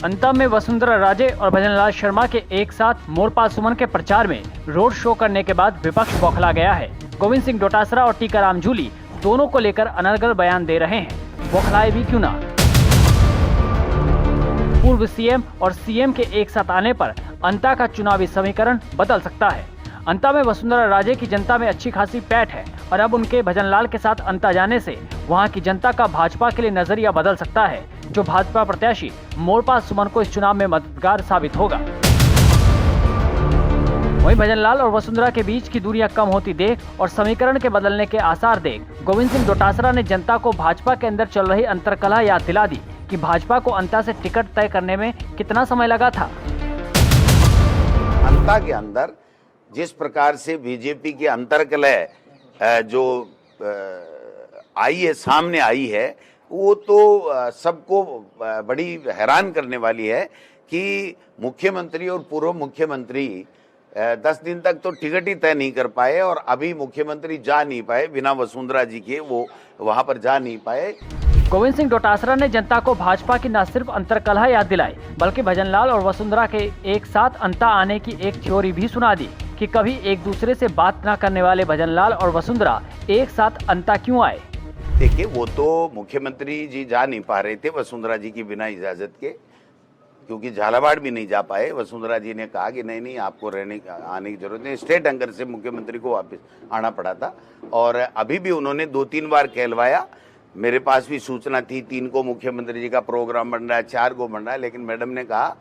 अंता में वसुंधरा राजे और भजनलाल शर्मा के एक साथ मोरपाल सुमन के प्रचार में रोड शो करने के बाद विपक्ष बौखला गया है। गोविंद सिंह डोटासरा और टीकाराम जूली दोनों को लेकर अनर्गल बयान दे रहे हैं। बौखलाए भी क्यों ना। पूर्व सीएम और सीएम के एक साथ आने पर अंता का चुनावी समीकरण बदल सकता है। अंता में वसुंधरा राजे की जनता में अच्छी खासी पैठ है और अब उनके भजनलाल के साथ अंता जाने से वहां की जनता का भाजपा के लिए नजरिया बदल सकता है, जो भाजपा प्रत्याशी मोरपाल सुमन को इस चुनाव में मददगार साबित होगा। वहीं भजनलाल और वसुंधरा के बीच की दूरियां कम होती देख और समीकरण के बदलने के आसार देख गोविंद सिंह डोटासरा ने जनता को भाजपा के अंदर चल रही अंतर्कलह याद दिला दी कि भाजपा को अंता से टिकट तय करने में कितना समय लगा था। अंता के अंदर जिस प्रकार से बीजेपी की अंतर्कलह जो आई है, सामने आई है, वो तो सबको बड़ी हैरान करने वाली है कि मुख्यमंत्री और पूर्व मुख्यमंत्री 10 दिन तक तो टिकट ही तय नहीं कर पाए और अभी मुख्यमंत्री जा नहीं पाए, बिना वसुंधरा जी के वो वहां पर जा नहीं पाए। गोविंद सिंह डोटासरा ने जनता को भाजपा की न सिर्फ अंतर्कलह याद दिलाई, बल्कि भजनलाल और वसुंधरा के एक साथ अंता आने की एक थ्योरी भी सुना दी कि कभी एक दूसरे से बात न करने वाले भजनलाल और वसुंधरा एक साथ अंता क्यों आए। देखिए, वो तो मुख्यमंत्री जी जा नहीं पा रहे थे वसुंधरा जी की बिना इजाजत के, क्योंकि झालावाड़ भी नहीं जा पाए। वसुंधरा जी ने कहा कि नहीं आपको आने की जरूरत नहीं, स्टेट एंकर से मुख्यमंत्री को वापस आना पड़ा था और अभी भी उन्होंने 2-3 बार कहलवाया। मेरे पास भी सूचना थी 3 को मुख्यमंत्री जी का प्रोग्राम बन रहा है, 4 को बन रहा है, लेकिन मैडम ने कहा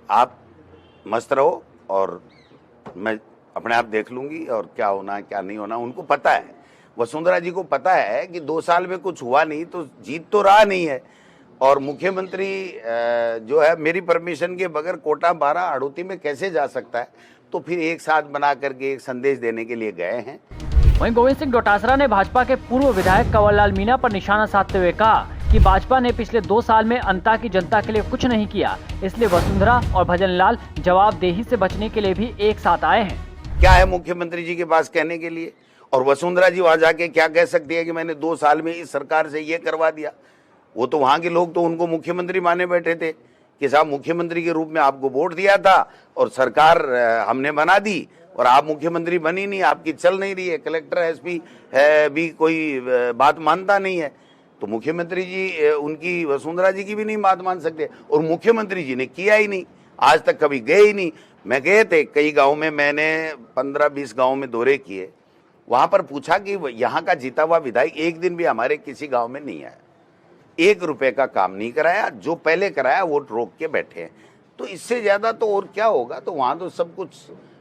आप मस्त रहो और मैं अपने आप देख लूंगी और क्या होना क्या नहीं होना। उनको पता है, वसुंधरा जी को पता है कि 2 साल में कुछ हुआ नहीं तो जीत तो रहा नहीं है और मुख्यमंत्री जो है मेरी परमिशन के बगैर कोटा 12 अड़ोती में कैसे जा सकता है, तो फिर एक साथ बना करके एक संदेश देने के लिए गए हैं। वहीं गोविंद सिंह डोटासरा ने भाजपा के पूर्व विधायक कंवरलाल मीणा पर निशाना साधते हुए कहा कि भाजपा ने पिछले 2 साल में अंता की जनता के लिए कुछ नहीं किया, इसलिए वसुंधरा और भजनलाल जवाबदेही से बचने के लिए भी एक साथ आए हैं। क्या है मुख्यमंत्री जी के पास कहने के लिए, और वसुंधरा जी वहां जाके क्या कह सकती है कि मैंने 2 साल में इस सरकार से ये करवा दिया। वो तो वहां के लोग तो उनको मुख्यमंत्री माने बैठे थे कि साहब मुख्यमंत्री के रूप में आपको वोट दिया था और सरकार हमने बना दी और आप मुख्यमंत्री बनी नहीं, आपकी चल नहीं रही है, कलेक्टर एसपी भी कोई बात मानता नहीं है, तो मुख्यमंत्री जी उनकी वसुंधरा जी की भी नहीं बात मान सकते। और मुख्यमंत्री जी ने किया ही नहीं, आज तक कभी गए ही नहीं। मैं गए थे कई गाँव में, मैंने 15-20 गाँव में दौरे किए, वहां पर पूछा कि यहाँ का जीता हुआ विधायक एक दिन भी हमारे किसी गाँव में नहीं आया, 1 रुपए का काम नहीं कराया, जो पहले कराया वोट रोक के बैठे हैं। तो इससे ज्यादा तो और क्या होगा। तो वहां तो सब कुछ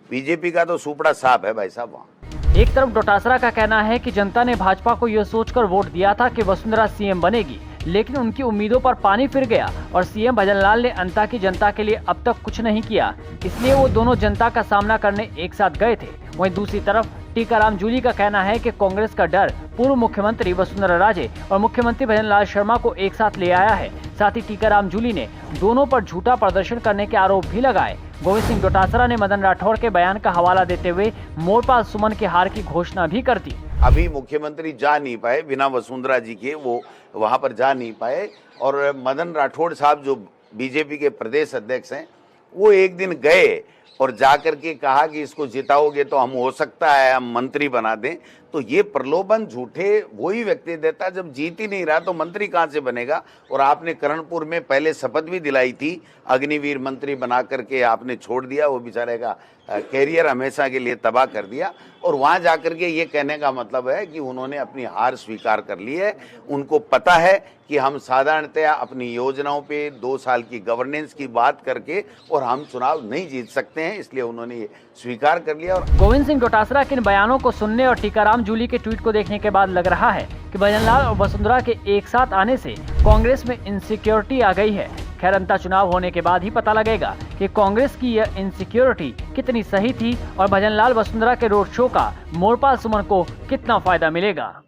बीजेपी का तो सुपड़ा साफ है भाई साहब। वहां एक तरफ डोटासरा का कहना है कि जनता ने भाजपा को यह सोचकर वोट दिया था कि वसुंधरा सीएम बनेगी, लेकिन उनकी उम्मीदों पर पानी फिर गया और सीएम भजनलाल ने अंता की जनता के लिए अब तक कुछ नहीं किया, इसलिए वो दोनों जनता का सामना करने एक साथ गए थे। वहीं दूसरी तरफ टीकाराम जूली का कहना है कि कांग्रेस का डर पूर्व मुख्यमंत्री वसुंधरा राजे और मुख्यमंत्री भजनलाल शर्मा को एक साथ ले आया है। साथ ही टीकाराम जूली ने दोनों पर झूठा प्रदर्शन करने के आरोप भी लगाए। गोविंद सिंह डोटासरा ने मदन राठौड़ के बयान का हवाला देते हुए मोरपाल सुमन के हार की घोषणा भी कर दी। अभी मुख्यमंत्री जा नहीं पाए, बिना वसुंधरा जी के वो वहां पर जा नहीं पाए और मदन राठौड़ साहब जो बीजेपी के प्रदेश अध्यक्ष हैं, वो एक दिन गए और जाकर के कहा कि इसको जिताओगे तो हम हो सकता है हम मंत्री बना दें। तो ये प्रलोभन झूठे वही व्यक्ति देता, जब जीत ही नहीं रहा तो मंत्री कहां से बनेगा। और आपने करणपुर में पहले शपथ भी दिलाई थी, अग्निवीर मंत्री बना करके आपने छोड़ दिया, वो बेचारे का कैरियर हमेशा के लिए तबाह कर दिया। और वहां जाकर के ये कहने का मतलब है कि उन्होंने अपनी हार स्वीकार कर ली है। उनको पता है कि हम साधारणतया अपनी योजनाओं पे 2 साल की गवर्नेंस की बात करके और हम चुनाव नहीं जीत सकते हैं, इसलिए उन्होंने ये स्वीकार कर लिया। और गोविंद सिंह डोटासरा के इन बयानों को सुनने और टीकाराम जूली के ट्वीट को देखने के बाद लग रहा है कि भजनलाल और वसुंधरा के एक साथ आने से कांग्रेस में इनसिक्योरिटी आ गई है। खैर, अंता चुनाव होने के बाद ही पता लगेगा कि कांग्रेस की यह इनसिक्योरिटी कितनी सही थी और भजनलाल वसुंधरा के रोड शो का मोरपाल सुमन को कितना फायदा मिलेगा।